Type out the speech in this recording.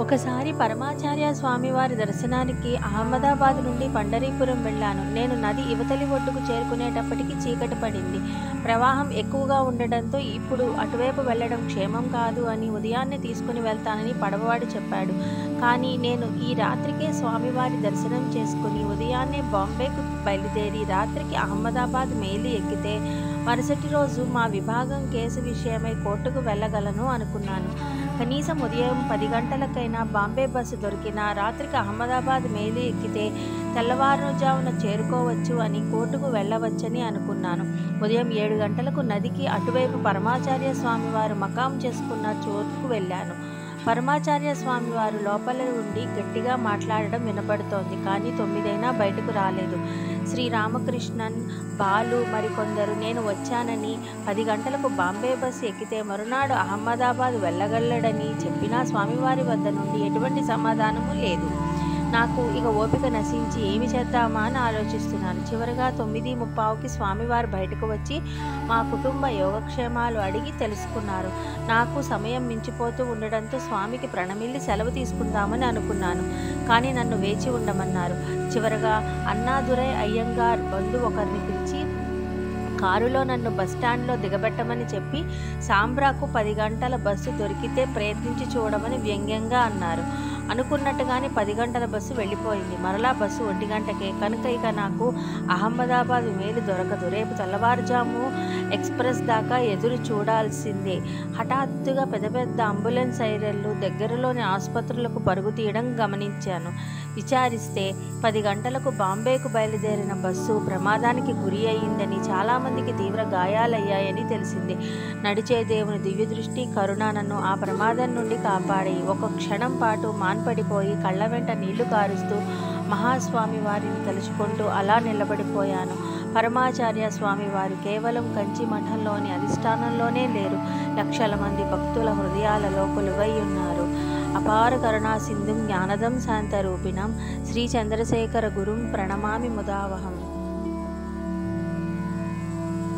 ఒకసారి పరమాచార్య స్వామివారి దర్శనానికి అహ్మదాబాద్ నుండి పండరీపురం వెళ్ళాను. నేను నది ఇవతలి ఒడ్డుకు చేరుకునేటప్పటికి చీకటి పడింది. ప్రవాహం ఎక్కువగా ఉండడంతో ఇప్పుడు అటువైపు వెళ్ళడం క్షేమం కాదు అని ఉదయాన్నే తీసుకుని వెళ్తానని పడవవాడు చెప్పాడు. కానీ నేను ఈ రాత్రికే స్వామివారి దర్శనం చేసుకుని ఉదయాన్నే బాంబేకు బయలుదేరి రాత్రికి అహ్మదాబాద్ మెయిల్ ఎక్కితే మరుసటి రోజు మా విభాగం కేసు విషయమై కోర్టుకు వెళ్ళగలను అనుకున్నాను. కనీసం ఉదయం 10 గంటలకైనా బాంబే బస్సు దొరికినా రాత్రికి అహ్మదాబాద్ మెయిల్ ఎక్కితే తెల్లవారుజామున చేరుకోవచ్చు అని కోర్టుకు వెళ్ళవచ్చని అనుకున్నాను. ఉదయం 7 గంటలకు నదికి అటువైపు పరమాచార్య స్వామివారు మకాం చేసుకున్న చోటుకు వెళ్ళాను. పరమాచార్య స్వామివారు లోపల ఉండి గట్టిగా మాట్లాడడం వినపడుతోంది. కానీ 9 అయినా బయటకు రాలేదు. శ్రీరామకృష్ణన్, బాలు మరికొందరు నేను వచ్చానని 10 గంటలకు బాంబే బస్సు ఎక్కితే మరునాడు అహ్మదాబాద్ వెళ్ళగలడని చెప్పినా స్వామివారి వద్ద నుండి ఎటువంటి సమాధానము లేదు. నాకు ఇక ఓపిక నశించి ఏమి చేద్దామా అని ఆలోచిస్తున్నాను. చివరిగా 9:30కి స్వామివారు బయటకు వచ్చి మా కుటుంబ యోగక్షేమాలు అడిగి తెలుసుకున్నారు. నాకు సమయం మించిపోతూ ఉండడంతో స్వామికి ప్రణమిల్లి సెలవు తీసుకుందామని అనుకున్నాను. కానీ నన్ను వేచి ఉండమన్నారు. చివరగా అన్నాదురై అయ్యంగార్ బంధువు ఒకరిని పిలిచి కారులో నన్ను బస్టాండ్లో దిగబెట్టమని చెప్పి సాంబ్రాకు 10 గంటల బస్సు దొరికితే ప్రయత్నించి చూడమని వ్యంగ్యంగా అన్నారు. అనుకున్నట్టుగానే 10 గంటల బస్సు వెళ్ళిపోయింది. మరలా బస్సు 1 గంటకే. కనుక ఇక నాకు అహ్మదాబాద్ మేలు దొరకదు. రేపు తెల్లవారుజాము ఎక్స్ప్రెస్ దాకా ఎదురు చూడాల్సిందే. హఠాత్తుగా పెద్ద పెద్ద అంబులెన్స్ సైరన్లు దగ్గరలోని ఆసుపత్రులకు పరుగు తీయడం గమనించాను. విచారిస్తే 10 గంటలకు బాంబేకు బయలుదేరిన బస్సు ప్రమాదానికి గురి అయిందని, చాలామందికి తీవ్ర గాయాలయ్యాయని తెలిసింది. నడిచే దేవుని దివ్య దృష్టి, కరుణ నన్ను ఆ ప్రమాదం నుండి కాపాడి ఒక క్షణం పాటు మాన్పడిపోయి కళ్ళ వెంట నీళ్లు కారుస్తూ మహాస్వామి వారిని తలుచుకుంటూ అలా నిలబడిపోయాను. పరమాచార్య స్వామి వారు కేవలం కంచి మఠంలోని అధిష్టానంలోనే లేరు, లక్షల మంది భక్తుల హృదయాలలో కొలువై ఉన్నారు. అపార కరుణా సింధుం జ్ఞానదం శాంతరూపిణం శ్రీ చంద్రశేఖర గురుం ప్రణమామి ముదావహం.